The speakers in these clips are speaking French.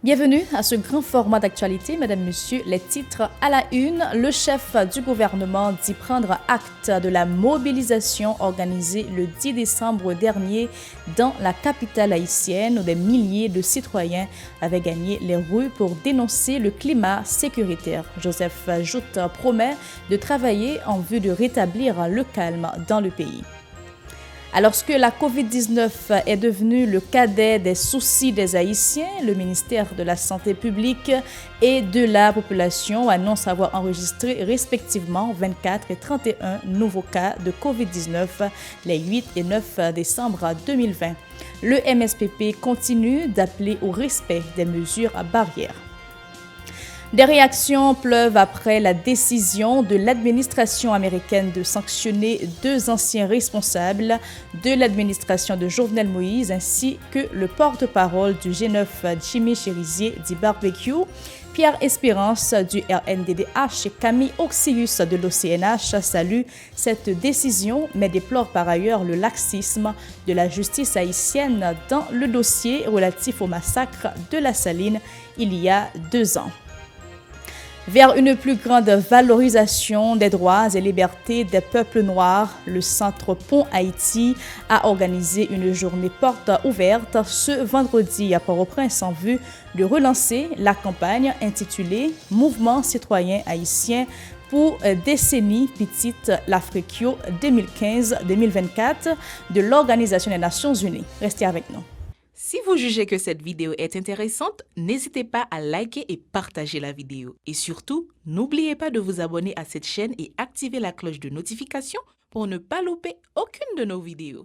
Bienvenue à ce grand format d'actualité, Mesdames, Messieurs. Les titres à la une. Le chef du gouvernement dit prendre acte de la mobilisation organisée le 10 décembre dernier dans la capitale haïtienne où des milliers de citoyens avaient gagné les rues pour dénoncer le climat sécuritaire. Joseph Jout promet de travailler en vue de rétablir le calme dans le pays. Alors que la COVID-19 est devenue le cadet des soucis des Haïtiens, le ministère de la Santé publique et de la population annonce avoir enregistré respectivement 24 et 31 nouveaux cas de COVID-19 les 8 et 9 décembre 2020. Le MSPP continue d'appeler au respect des mesures barrières. Des réactions pleuvent après la décision de l'administration américaine de sanctionner deux anciens responsables de l'administration de Jovenel Moïse ainsi que le porte-parole du G9 Jimmy Cherizier dit Barbecue, Pierre Espérance du RNDDH et Camille Oxius de l'OCNH saluent cette décision mais déplorent par ailleurs le laxisme de la justice haïtienne dans le dossier relatif au massacre de la Saline il y a 2 ans. Vers une plus grande valorisation des droits et libertés des peuples noirs, le Centre Pont Haïti a organisé une journée porte ouverte ce vendredi à Port-au-Prince en vue de relancer la campagne intitulée « Mouvement citoyen haïtien pour décennie petite l'Afriquio 2015-2024 » de l'Organisation des Nations Unies. Restez avec nous. Si vous jugez que cette vidéo est intéressante, n'hésitez pas à liker et partager la vidéo. Et surtout, n'oubliez pas de vous abonner à cette chaîne et activer la cloche de notification pour ne pas louper aucune de nos vidéos.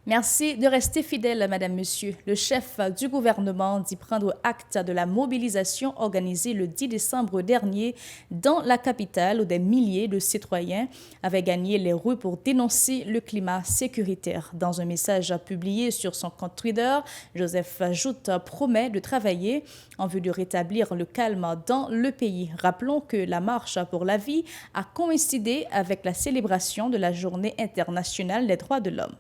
Merci de rester fidèle, Madame, Monsieur. Le chef du gouvernement dit prendre acte de la mobilisation organisée le 10 décembre dernier dans la capitale où des milliers de citoyens avaient gagné les rues pour dénoncer le climat sécuritaire. Dans un message publié sur son compte Twitter, Joseph Jout promet de travailler en vue de rétablir le calme dans le pays. Rappelons que la marche pour la vie a coïncidé avec la célébration de la Journée internationale des droits de l'homme.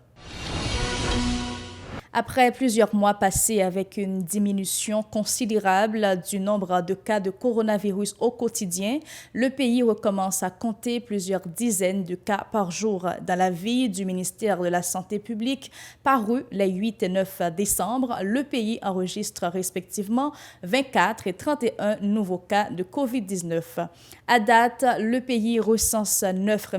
Après plusieurs mois passés avec une diminution considérable du nombre de cas de coronavirus au quotidien, le pays recommence à compter plusieurs dizaines de cas par jour. Dans l'avis du ministère de la Santé publique, paru les 8 et 9 décembre, le pays enregistre respectivement 24 et 31 nouveaux cas de COVID-19. À date, le pays recense 9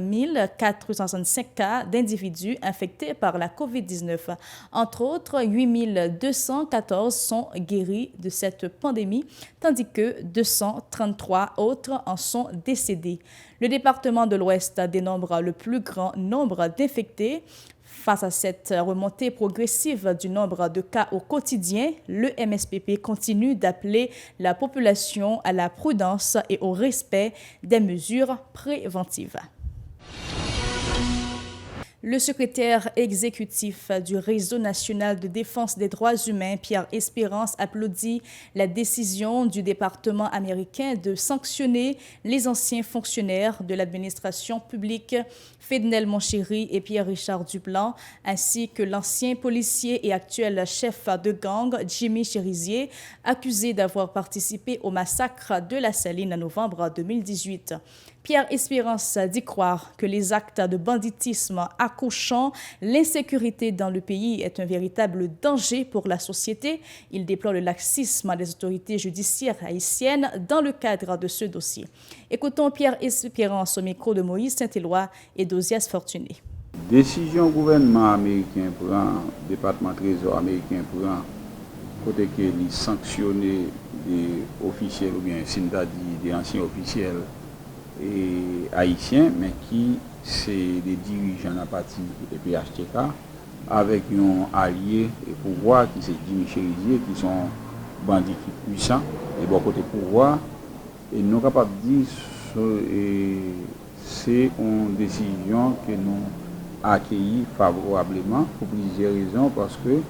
465 cas d'individus infectés par la COVID-19. Entre autres, 8 214 sont guéris de cette pandémie, tandis que 233 autres en sont décédés. Le département de l'Ouest dénombre le plus grand nombre d'infectés. Face à cette remontée progressive du nombre de cas au quotidien, le MSPP continue d'appeler la population à la prudence et au respect des mesures préventives. Le secrétaire exécutif du Réseau national de défense des droits humains, Pierre Espérance, applaudit la décision du département américain de sanctionner les anciens fonctionnaires de l'administration publique, Fednel Monchéry et Pierre-Richard Duplan, ainsi que l'ancien policier et actuel chef de gang, Jimmy Cherizier, accusé d'avoir participé au massacre de la Saline en novembre 2018. Pierre Espérance dit croire que les actes de banditisme accouchant l'insécurité dans le pays est un véritable danger pour la société. Il déplore le laxisme des autorités judiciaires haïtiennes dans le cadre de ce dossier. Écoutons Pierre Espérance au micro de Moïse Saint-Éloi et d'Ozias Fortuné. Décision gouvernement américain prend, département trésor américain prend, côté que les sanctionner des officiels ou bien des anciens officiels et haïtiens, mais qui c'est des dirigeants à partir de PHTK avec un allié et pouvoir qui c'est Jimmy Cherizier, qui sont bandits qui puissants et bon côté pouvoir et nous sommes capables de dire c'est une décision que nous accueilli favorablement pour plusieurs raisons parce que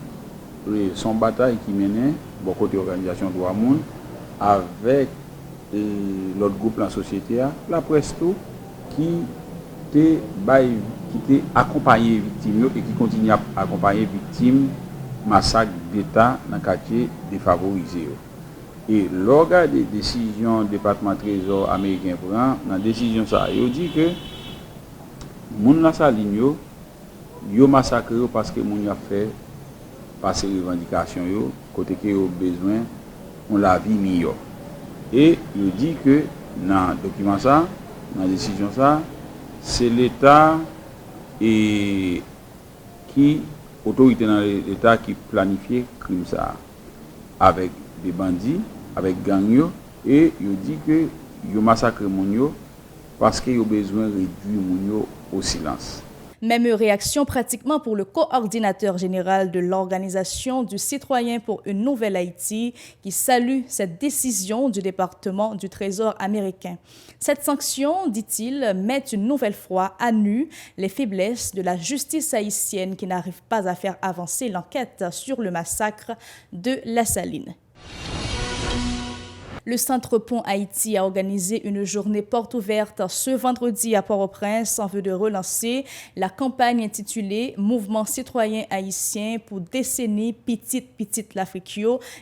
son bataille qui menait beaucoup d'organisations de droits monde avec l'autre groupe dans la société, la presse tout, qui était accompagné victimes et qui continue à accompagner victimes massacre d'État dans le quartier défavorisé. Et l'organe de décision département trésor américain prend dans décision ça, il dit que moun la saline yo massacré parce que moun a fait passer revendication yo côté que yo besoin on la vie meilleure. Et il dit que dans document ça, dans décision ça, c'est l'État et qui autorité dans l'État qui planifie crime ça avec des bandits, avec gang yo, et il dit que yo massacre moun yo parce que yo besoin réduire moun yo au silence. Même réaction pratiquement pour le coordinateur général de l'Organisation du citoyen pour une nouvelle Haïti qui salue cette décision du département du Trésor américain. Cette sanction, dit-il, met une nouvelle fois à nu les faiblesses de la justice haïtienne qui n'arrive pas à faire avancer l'enquête sur le massacre de La Saline. Le Centre Pont Haïti a organisé une journée porte ouverte ce vendredi à Port-au-Prince en vue de relancer la campagne intitulée Mouvement citoyen haïtien pour décennie Petite l'Afrique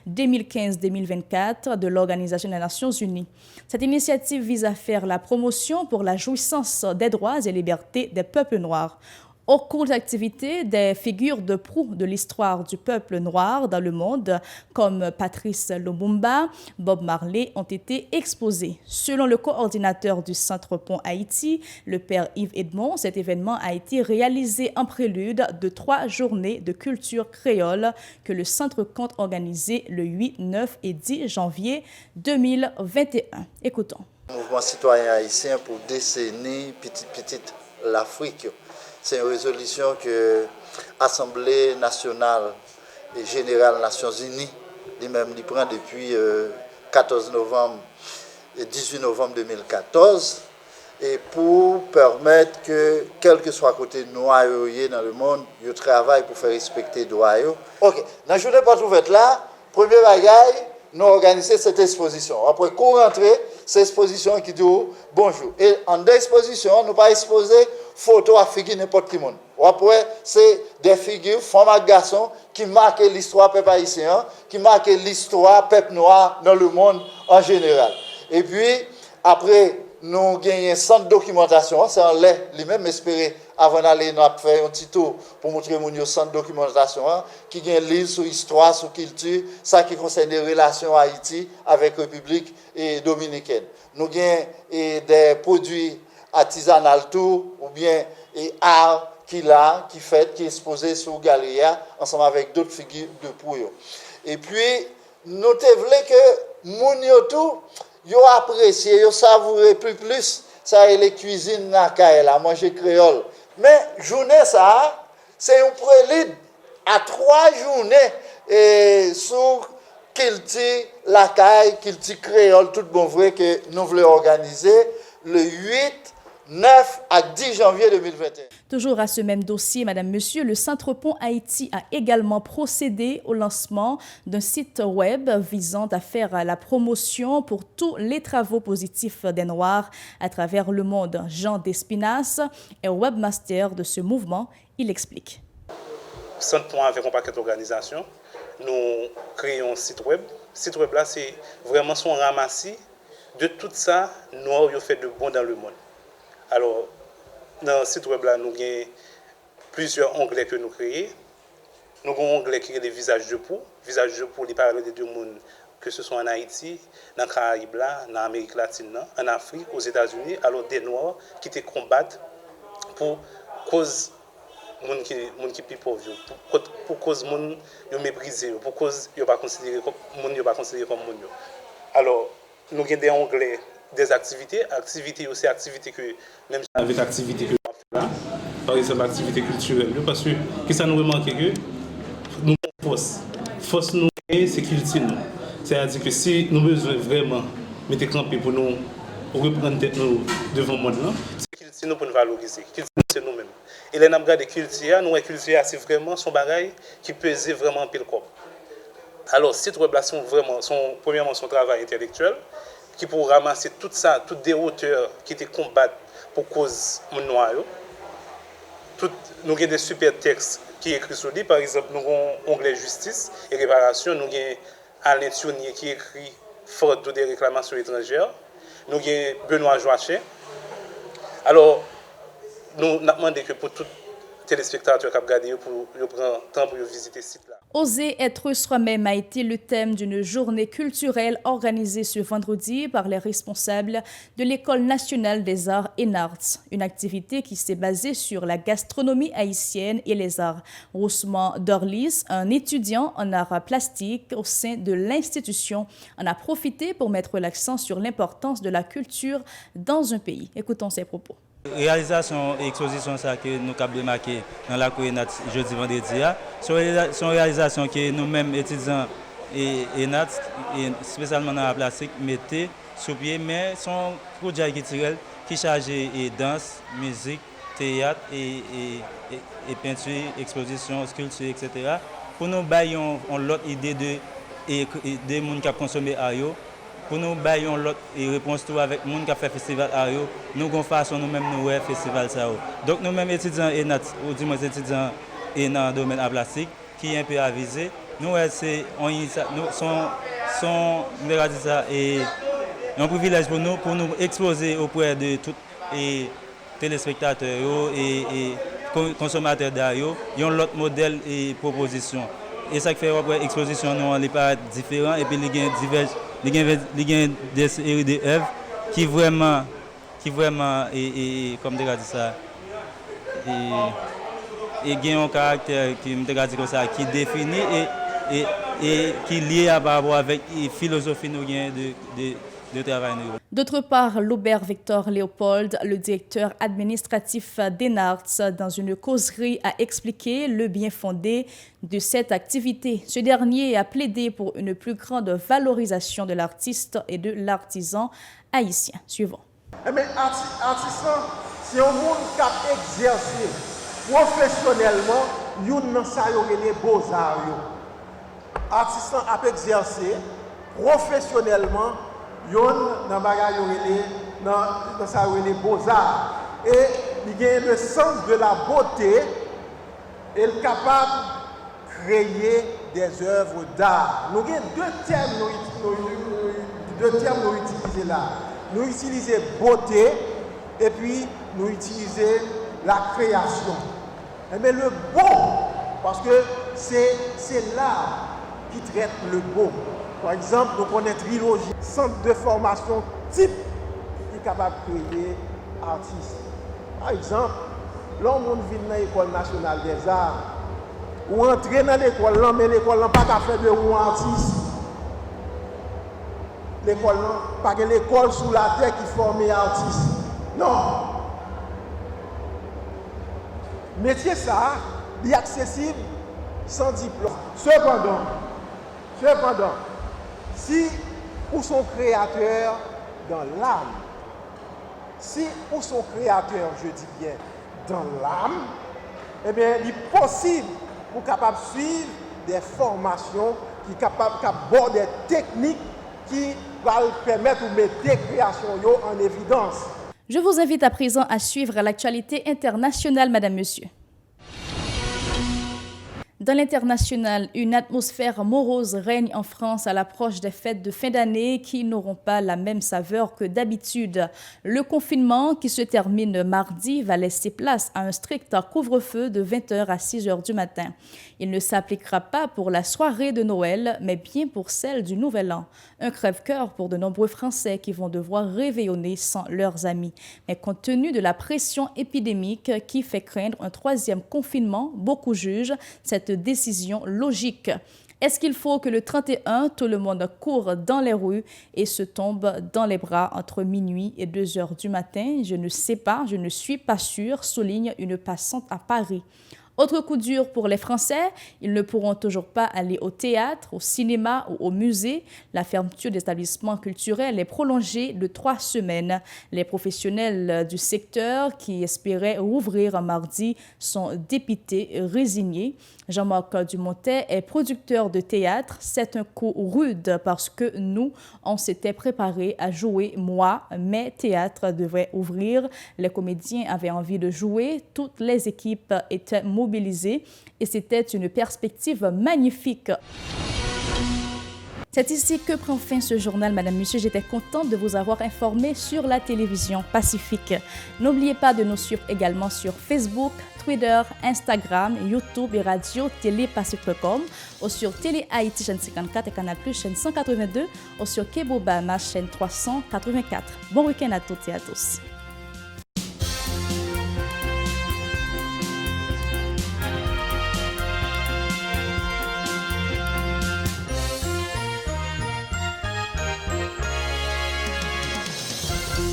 2015-2024 de l'Organisation des Nations Unies. Cette initiative vise à faire la promotion pour la jouissance des droits et libertés des peuples noirs. Au cours de l'activité, des figures de proue de l'histoire du peuple noir dans le monde, comme Patrice Lumumba, Bob Marley, ont été exposées. Selon le coordinateur du Centre Pont Haïti, le père Yves Edmond, cet événement a été réalisé en prélude de 3 journées de culture créole que le Centre compte organiser le 8, 9 et 10 janvier 2021. Écoutons. Mouvement citoyen haïtien pour décennie Petite l'Afrique. C'est une résolution que l'Assemblée nationale et générale des Nations Unies lui-même prend depuis 14 novembre et 18 novembre 2014 et pour permettre que, quel que soit côté noir dans le monde, ils travaillent pour faire respecter les droits. Ok, dans la journée porte ouverte là, premier bagaille, nous organisons cette exposition. Après qu'on rentre, c'est exposition qui dit bonjour. Et en deux expositions, nous pas exposer photo à figure n'importe qui monde. Après, c'est des figures, femmes et garçons, qui marquent l'histoire peuple haïtien, qui marquent l'histoire peuple noir dans le monde en général. Et puis, après, nous gagnons un centre de documentation, c'est en l'air, lui-même espéré, avant d'aller nous faire un petit tour pour montrer mon centre de documentation, qui gagne un livre sur l'histoire, sur la culture, ça qui concerne les relations Haïti avec la République dominicaine. Nous gagnons des produits artisanaux tout, ou bien art qui fait, qui est exposé sur galerie ensemble avec d'autres figures de pouyo. Et puis, nous voulons que moun yo tout, yo apprécié, yo savouré plus, ça et les cuisines nakaï la manger créole. Mais journée ça, c'est un prélude à 3 journées sur culture nakaï, culture créole, tout bon vrai que nous voulons organiser le 8, 9 à 10 janvier 2021. Toujours à ce même dossier, Madame, Monsieur, le Centre Pont Haïti a également procédé au lancement d'un site web visant à faire la promotion pour tous les travaux positifs des Noirs à travers le monde. Jean Despinas est webmaster de ce mouvement. Il explique. Le Centre Pont avec un paquet d'organisations, nous créons un site web. Le site web là, c'est vraiment son ramassis de tout ça, Noirs ont fait de bon dans le monde. Alors, dans le site web, là, nous avons plusieurs onglets que nous créons. Nous avons un onglet qui est des visages de peau. Visages de peau, les parler des deux mondes, que ce soit en Haïti, dans les Caraïbes, en Amérique latine, en Afrique, aux États-Unis. Alors, des Noirs qui te combattent pour cause monde qui plus pauvre, pour cause monde yo méprisé, pour cause yo pas considéré comme monde. Alors, nous avons des onglets des activités aussi activités que même avec activités que là par exemple activités culturelles parce que ça nous remarque que nous force nous c'est culture nous c'est-à-dire que si nous besoin vraiment mettre camper pour nous reprendre tête nous devant le monde là c'est culture nous pour nous valoriser culture c'est nous-mêmes et les n'a regarder culture nous culture c'est vraiment son bagage qui pesait vraiment pile corps alors cette relation vraiment premièrement son travail intellectuel qui pour ramasser tout ça, toutes des auteurs qui te combattent pour cause mon noir. nous avons des super textes qui écrits sur lui. Par exemple, nous avons onglet justice et réparation. Nous avons Alain Thionnier qui écrit faute des réclamations étrangères. Nous avons Benoît Joachim. Alors, nous avons demandé que pour tout téléspectateurs qui ont regardé pour prendre le temps pour visiter ce site-là. Oser être soi-même a été le thème d'une journée culturelle organisée ce vendredi par les responsables de l'École nationale des arts ENARTS, une activité qui s'est basée sur la gastronomie haïtienne et les arts. Rousseman Dorlis, un étudiant en arts plastiques au sein de l'institution, en a profité pour mettre l'accent sur l'importance de la culture dans un pays. Écoutons ses propos. Réalisation et exposition ça que nous avons remarqué dans la Corénat jeudi vendredi, sont réalisation que nous-mêmes étudiants et ENAT, spécialement dans la plastique, mettez sur pied, mais sont projets culturels qui chargent et danse, musique, théâtre et peinture, exposition, sculpture, etc. Pour nous baillons l'autre idée de monde qui consommer ayo. Pour nous baillons l'autre et réponse tout avec monde qui fait festival ayo. Nous avons façon nous-mêmes nous ouais festival ça. Donc nous-mêmes étudiants et ou du moins étudiants et dans le domaine à plastique qui est un peu avisé. Nous c'est un privilège pour nous exposer auprès de tous les téléspectateurs et consommateurs d'ailleurs, ils ont l'autre modèle et proposition. Et ça fait que l'exposition n'est pas différente et puis il y a des séries d'œuvres qui vraiment et comme tu as dit ça et il y a un caractère qui me dit comme ça qui définit et qui est lié par rapport avec la philosophie de travail. D'autre part, Laubert Victor Léopold, le directeur administratif d'ENARTS, dans une causerie, a expliqué le bien fondé de cette activité. Ce dernier a plaidé pour une plus grande valorisation de l'artiste et de l'artisan haïtien. Suivant. Mais artisan, c'est un monde qui a exercé professionnellement, nous n'avons pas les beaux-arts. Artisan a exercé professionnellement, yon nan bagay dans les beaux-arts et il a le sens de la beauté et est capable de créer des œuvres d'art. Nous avons deux termes nous utilisons là. Nous utilisons beauté et puis nous utilisons la création. Mais le beau, parce que c'est l'art qui traite le beau. Par exemple, nous connaissons Trilogie, centre de formation type qui est capable de créer artistes. Par exemple, l'homme vient dans l'École nationale des arts, ou entrer dans l'école, mais l'école n'a pas qu'à faire de un artiste. L'école n'a pas que l'école sous la terre qui forme un artiste. Non. Métier ça, il est accessible sans diplôme. Cependant, si ou son créateur dans l'âme, si ou son créateur, je dis bien, dans l'âme, eh bien, il est possible pour capable suivre des formations qui capable d'aborder des techniques qui vont permettre de mettre des créations en évidence. Je vous invite à présent à suivre l'actualité internationale, Madame, Monsieur. Dans l'international, une atmosphère morose règne en France à l'approche des fêtes de fin d'année qui n'auront pas la même saveur que d'habitude. Le confinement qui se termine mardi va laisser place à un strict couvre-feu de 20h à 6h du matin. Il ne s'appliquera pas pour la soirée de Noël, mais bien pour celle du Nouvel An. Un crève-cœur pour de nombreux Français qui vont devoir réveillonner sans leurs amis. Mais compte tenu de la pression épidémique qui fait craindre un troisième confinement, beaucoup jugent cette décision logique. Est-ce qu'il faut que le 31, tout le monde court dans les rues et se tombe dans les bras entre minuit et 2h du matin? Je ne sais pas, je ne suis pas sûre, souligne une passante à Paris. Autre coup dur pour les Français, ils ne pourront toujours pas aller au théâtre, au cinéma ou au musée. La fermeture des établissements culturels est prolongée de 3 semaines. Les professionnels du secteur qui espéraient rouvrir mardi sont dépités, résignés. Jean-Marc Dumontet est producteur de théâtre. C'est un coup rude parce que nous, on s'était préparé à jouer mais théâtre devrait ouvrir. Les comédiens avaient envie de jouer. Toutes les équipes étaient mobilisées et c'était une perspective magnifique. C'est ici que prend fin ce journal, Madame, Monsieur. J'étais contente de vous avoir informé sur la télévision Pacifique. N'oubliez pas de nous suivre également sur Facebook, Twitter, Instagram, YouTube et radio-télé-pacifique.com, ou sur Télé Haïti chaîne 54 et Canal Plus chaîne 182, ou sur Kebo Bahama chaîne 384. Bon week-end à toutes et à tous.